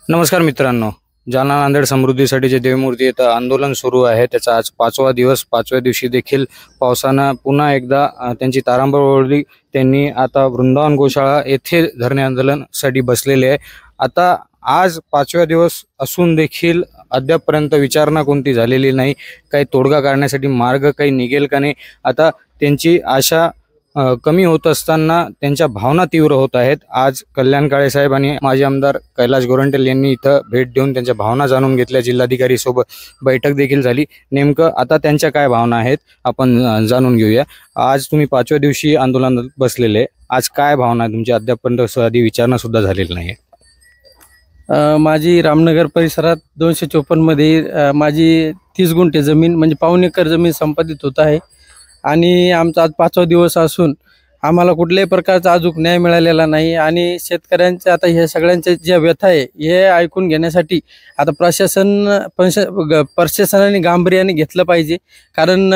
नमस्कार मित्रांनो, जालना नांदेड समृद्धीसाठी देवमूर्ती येथे आंदोलन सुरू आहे। त्याचा आज 5वा दिवस, 5व्या दिवशी देखील पावसानं पुन्हा एकदा त्यांची तारांबळ ओढली। त्यांनी आता वृंदावन गोशाळा येथे धरणे आंदोलनासाठी बसलेले आहे। आता आज 5व्या दिवस असून देखील अद्यापपर्यंत विचारणा कोणती झालेली नाही। काही तोडगा काढण्यासाठी मार्ग काही निघेल का नाही, आता त्यांची आशा कमी होत असताना त्यांच्या भावना तीव्र होत आहेत। आज कल्याण काळे साहेब आणि माजी आमदार कैलाश गोरंट्याल यांनी इथं भेट देऊन त्यांच्या भावना जाणून घेतल्या। जिल्हाधिकारी सोबत बैठक देखील झाली। नेमकं आता त्यांच्या काय भावना आहेत आपण जाणून घेऊया। आज तुम्ही 5व्या दिवशी आंदोलनात बसलेले, आज काय भावना आहे तुमची? अद्यापपर्यंत साधी विचारणा सुद्धा झालेली नाही। माझी रामनगर परिसरात 254 मध्ये माझी 30 गुंठे जमीन म्हणजे पाऊण एकर जमीन संपादित होत आहे आणि आमचा आज 5वा दिवस असून आम्हाला कुठल्याही प्रकारचा अजून न्याय मिळालेला नाही। आणि शेतकऱ्यांचे आता हे सगळ्यांचे जे व्यथा आहे हे ऐकून घेण्यासाठी आता प्रशासनाने गांभीर्याने घेतलं पाहिजे। कारण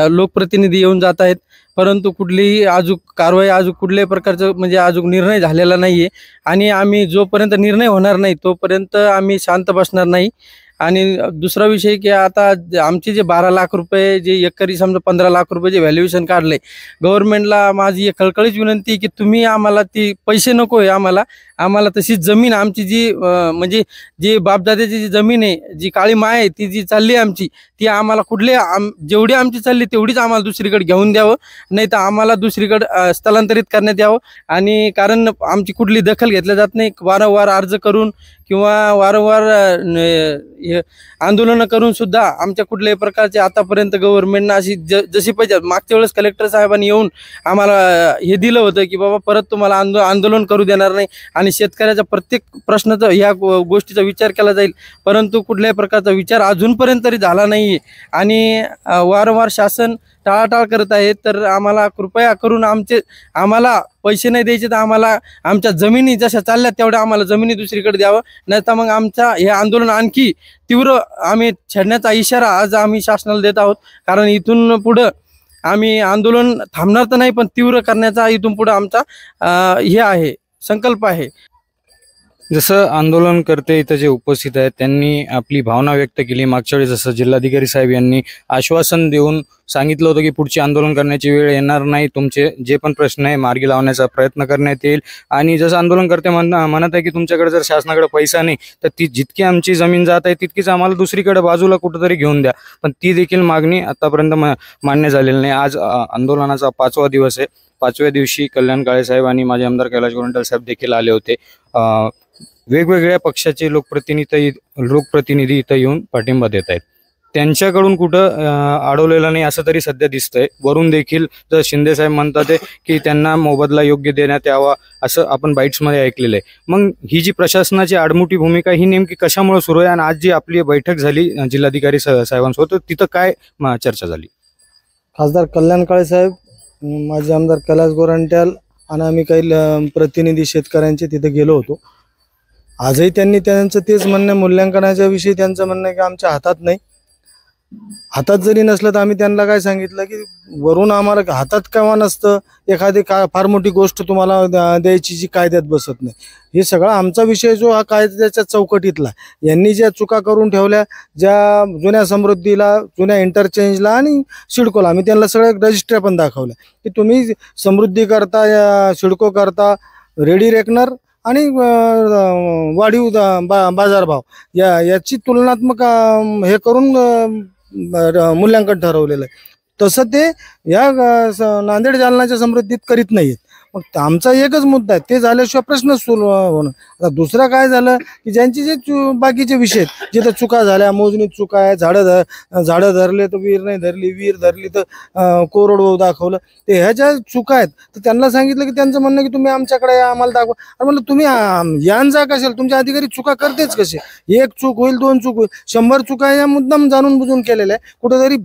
लोकप्रतिनिधी येऊन जात आहेत, परंतु कुठलीही अजून कारवाई अजून कुठल्याही प्रकारचं म्हणजे अजून निर्णय झालेला नाही आहे। आणि आम्ही जोपर्यंत निर्णय होणार नाही तोपर्यंत आम्ही शांत बसणार नाही। आणि दुसरा विषय की आता आमचे जे 12 लाख रुपये जे एकरी समजा 15 लाख रुपये जे व्हॅल्युएशन काढले, गव्हर्नमेंटला माझी एक कळकळीच विनंती आहे की तुम्ही आम्हाला ती पैसे नको आहे, आम्हाला तशी जमीन आमची जी म्हणजे जी बापदाद्याची जी जमीन आहे, जी काळी माय आहे ती जी चालली आमची, ती आम्हाला जेवढी आमची चालली तेवढीच आम्हाला दुसरीकडे घेऊन द्यावं, नाही तर आम्हाला दुसरीकडे स्थलांतरित करण्यात यावं। आणि कारण आमची कुठली दखल घेतल्या जात नाही। वारंवार अर्ज करून किंवा वारंवार आंदोलनं करून सुद्धा आमच्या कुठल्याही प्रकारचे आतापर्यंत गव्हर्नमेंटनं अशी जशी पाहिजे, मागच्या वेळेस कलेक्टर साहेबांनी येऊन आम्हाला हे दिलं होतं की बाबा परत तुम्हाला आंदोलन करू देणार नाही आणि शेतकऱ्याच्या प्रत्येक प्रश्नाचा ह्या गोष्टीचा विचार केला जाईल, परंतु कुठल्याही प्रकारचा विचार अजूनपर्यंत तरी झाला नाही। आणि वारंवार शासन टाळाटाळ करत आहे। तर आम्हाला कृपया करून आम्हाला पैसे नाही द्यायचे तर आम्हाला आमच्या जमिनी जशा चालल्या तेवढ्या आम्हाला जमिनी दुसरीकडे द्यावं, नाही तर मग आमचा हे आंदोलन आणखी तीव्र आम्ही छेडण्याचा इशारा आज आम्ही शासनाला देत आहोत। कारण इथून पुढं आम्ही आंदोलन थांबणार तर नाही, पण तीव्र करण्याचा इथून पुढं आमचा हे आहे, संकल्प आहे। जसं आंदोलनकर्ते इथं जे उपस्थित आहेत त्यांनी आपली भावना व्यक्त केली। मागच्या वेळी जसं जिल्हाधिकारी साहेब यांनी आश्वासन देऊन सांगितलं होतं की पुढचे आंदोलन करण्याची वेळ येणार नाही, तुमचे जे पण प्रश्न आहे मार्गी लावण्याचा प्रयत्न करण्यात येईल। आणि जसं आंदोलनकर्ते म्हणत आहे की तुमच्याकडे जर शासनाकडे पैसा नाही तर ती जितकी आमची जमीन जात आहे तितकीच आम्हाला दुसरीकडे बाजूला कुठंतरी घेऊन द्या, पण ती देखील मागणी आतापर्यंत मान्य झालेली नाही। आज आंदोलनाचा 5वा दिवस आहे। 5व्या दिवशी कल्याण काळे साहेब आणि माझे आमदार कैलाश गोरंट्याल साहेब देखील आले होते। वेगवेगळ्या पक्षाचे लोकप्रतिनिधी इथं येऊन पाठिंबा देत आहेत। त्यांच्याकडून कुठं अडवलेलं नाही असं तरी सध्या दिसतंय। वरून देखील जर शिंदे साहेब म्हणतात की त्यांना मोबदला योग्य देण्यात यावा असं आपण बाईट्समध्ये ऐकलेलं आहे। मग ही जी प्रशासनाची आडमुठी भूमिका ही नेमकी कशामुळे सुरू आहे? आणि आज जी आपली बैठक झाली जिल्हाधिकारी साहेबांसोबत तिथं काय चर्चा झाली? खासदार कल्याण काळे साहेब, माझे आमदार कैलाश गोरंट्याल आणि आम्ही काही प्रतिनिधी शेतकऱ्यांचे तिथे गेलो होतो। आजही त्यांनी त्यांचं तेच म्हणणं, मूल्यांकनाच्या विषयी त्यांचं म्हणणं की आमच्या हातात नाही। हातात जरी नसलं तर आम्ही त्यांना काय सांगितलं की वरून आम्हाला हातात केव्हा नसतं, एखादी फार मोठी गोष्ट तुम्हाला द्यायची जी कायद्यात बसत नाही, हे सगळा आमचा विषय जो हा कायद्याच्या चौकटीतला। यांनी ज्या चुका करून ठेवल्या, ज्या जुन्या समृद्धीला, जुन्या इंटरचेंजला आणि सिडकोला, आम्ही त्यांना सगळ्या रजिस्ट्र्या पण दाखवल्या की तुम्ही समृद्धी करता, सिडको करता, रेडी रेकनर आणि वाढीव बाजारभाव याची तुलनात्मक हे करून मूल्यांकन ठरवलेलं आहे। तसं ते या नांदेड जालनाच्या समृद्धीत करीत नाहीत। मग आमचा एकच मुद्दा आहे, ते झाल्याशिवाय प्रश्न सुरू होणं। आता दुसरं काय झालं की ज्यांची जे बाकीचे विषय जिथं चुका झाल्या, मोजणीत चुका आहे, झाडं धरले तर विहीर नाही धरली, विहीर धरली तर कोरडवाहू दाखवलं, ते ह्या ज्या चुका आहेत तर त्यांना सांगितलं की त्यांचं म्हणणं की तुम्ही आमच्याकडे आम्हाला दाखवा। आणि म्हणलं तुम्ही यांचा कशाला, तुमच्या अधिकारी चुका करतेच कसे? एक चूक होईल, 2 चूक होईल, 100 चुका या मुद्दाम जाणून बुजून केलेल्या आहे। कुठेतरी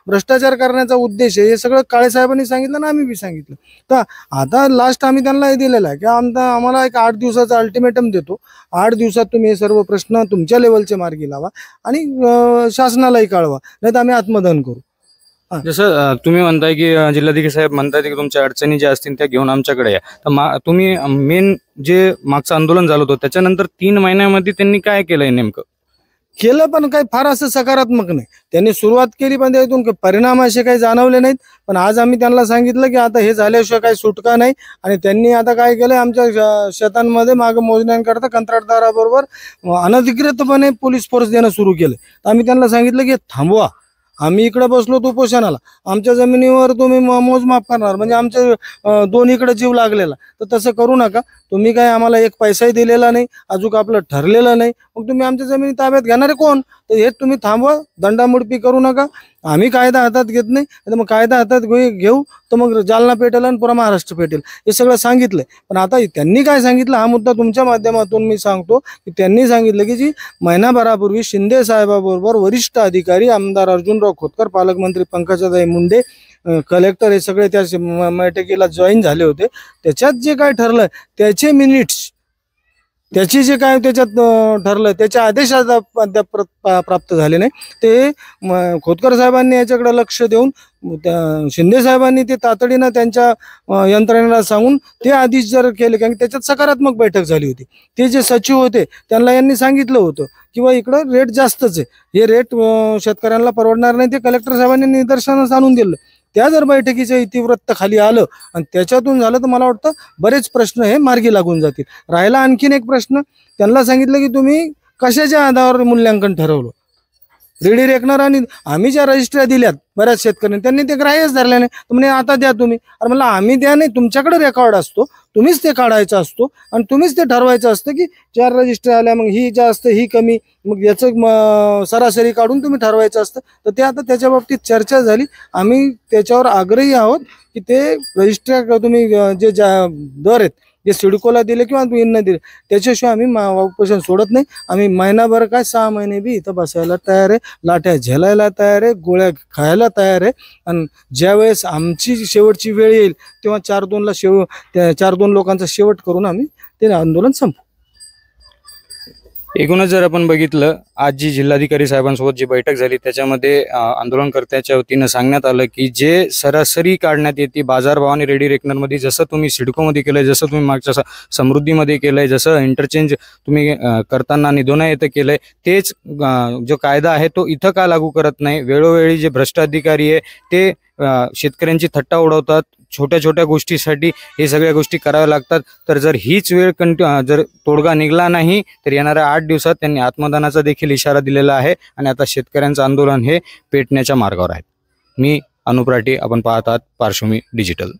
भ्रष्टाचार करण्याचा उद्देश आहे, हे सगळं काळे साहेबांनी सांगितलं आणि आम्ही बी सांगितलं। तर आता लास्ट आम्ही त्यांना हे दिलेलं आहे की आम्हाला एक 8 दिवसाचा अल्टिमेटम देतो, 8 दिवसात तुम्ही हे सर्व प्रश्न तुमच्या लेवलचे मार्गी लावा आणि शासनालाही कळवा, नाही तर आम्ही आत्मदहन करू। जसं तुम्ही म्हणताय की जिल्हाधिकारी साहेब म्हणताय की तुमच्या अडचणी ज्या असतील त्या घेऊन आमच्याकडे या, तर तुम्ही मेन जे मागचं आंदोलन झालं होतं त्याच्यानंतर 3 महिन्यामध्ये त्यांनी काय केलंय नेमकं? केलं पण काही फार असं सकारात्मक नाही. त्यांनी सुरुवात केली पण त्यातून काही परिणाम असे काही जाणवले नाहीत. पण आज आम्ही त्यांना सांगितलं की आता हे झाल्याशिवाय काही सुटका नाही. आणि त्यांनी आता काय केलंय, आमच्या शेतांमध्ये मागे मोजण्यांकरता कंत्राटदाराबरोबर अनधिकृतपणे पोलीस फोर्स देणं सुरू केलं. तर आम्ही त्यांना सांगितलं की थांबवा, आम्ही इकडे बसलो तो उपोषणाला, आमच्या जमिनीवर तुम्ही मोजमाप करणार म्हणजे आमचे दोन्हीकडे जीव लागलेला, तर तसं करू नका. तुम्ही काय आम्हाला एक पैसाही दिलेला नाही, अजून आपलं ठरलेलं नाही, मग तुम्ही आमच्या जमिनी ताब्यात घेणारे कोण? तर हे तुम्ही थांबवा, दंडामुडपी करू नका. आम्ही कायदा हातात घेत नाही, तर मग कायदा हातात घेऊ तर मग जालना पेटेल आणि पुरा महाराष्ट्र पेटेल, हे सगळं सांगितलंय. पण आता त्यांनी काय सांगितलं हा मुद्दा तुमच्या माध्यमातून मी सांगतो की त्यांनी सांगितलं की जी महिनाभरापूर्वी शिंदे साहेबाबरोबर वरिष्ठ अधिकारी आमदार अर्जुनराव खोतकर, पालकमंत्री पंकजाताई मुंडे, कलेक्टर हे सगळे त्या बैठकीला जॉईन झाले होते. त्याच्यात जे काय ठरलं त्याचे मिनिट्स, त्याची जे काय त्याच्यात ठरलं त्याचे आदेश अद्याप प्राप्त झाले नाही. ते खोतकर साहेबांनी याच्याकडे लक्ष देऊन त्या शिंदे साहेबांनी ते तातडीनं त्यांच्या यंत्रणेला सांगून ते आदेश जर केले, कारण त्याच्यात सकारात्मक बैठक झाली होती. ते जे सचिव होते त्यांना यांनी सांगितलं होतं किंवा इकडं रेट जास्तच आहे, हे रेट शेतकऱ्यांना परवडणार नाही, ते कलेक्टर साहेबांनी निदर्शनास आणून दिलं. त्या जर बैठकीचं इतिवृत्त खाली आलं आणि त्याच्यातून झालं तर मला वाटतं बरेच प्रश्न हे मार्गी लागून जातील. राहिला आणखीन एक प्रश्न, त्यांना सांगितलं की तुम्ही कशाच्या आधारावर मूल्यांकन ठरवलं? रेडी रेकनर आणि आम्ही ज्या रजिस्ट्र्या दिल्यात बऱ्याच शेतकऱ्यांनी त्यांनी ते ग्राह्यच धरले नाही. तर म्हणे आता द्या तुम्ही. अरे म्हणलं आम्ही द्या नाही, तुमच्याकडे रेकॉर्ड असतो, तुम्हीच ते काढायचं असतो आणि तुम्हीच ते ठरवायचं असतं की 4 रजिस्ट्र्या आल्या, मग ही जास्त ही कमी, मग याचं सरासरी काढून तुम्ही ठरवायचं असतं. तर ते आता त्याच्या बाबतीत चर्चा झाली. आम्ही त्याच्यावर आग्रही आहोत की ते रजिस्ट्र्या तुम्ही जे दर आहेत जे सिडकोला दिले किंवा न दिले त्याच्याशिवाय आम्ही उपोषण सोडत नाही. आम्ही महिनाभर काय 6 महिने बी इथं बसायला तयार आहे, लाट्या झेलायला तयार आहे, गोळ्या खायला तयार आहे. आणि ज्यावेळेस आमची शेवटची वेळ येईल तेव्हा 4-2 लोकांचा शेवट करून आम्ही ते आंदोलन संपू. एकूणच जर आपण बघितलं, आज जी जिल्हाधिकारी साहेबांसोबत जी बैठक झाली त्याच्यामध्ये आंदोलनकर्त्याच्या वतीनं सांगण्यात आलं की जे सरासरी काढण्यात येते बाजारभावाने रेडी रेकनरमध्ये, जसं तुम्ही सिडकोमध्ये केलंय, जसं तुम्ही मागच्या समृद्धीमध्ये केलंय, जसं इंटरचेंज तुम्ही करताना निधोना येतं केलंय, तेच जो कायदा आहे तो इथं का लागू करत नाही? वेळोवेळी जे भ्रष्ट अधिकारी आहे ते शेतकऱ्यांची थट्टा उडवतात, छोट्या छोट्या गोष्टीसाठी हे सगळ्या गोष्टी कराव्या लागतात. तर जर हीच वेळ जर तोडगा निघाला नाही तर येणाऱ्या 8 दिवसात त्यांनी आत्मदानाचा देखील इशारा दिलेला आहे आणि आता शेतकऱ्यांचं आंदोलन हे पेटण्याच्या मार्गावर आहे. मी अनुप राठी, आपण पाहतात पार्श्वभूमी डिजिटल.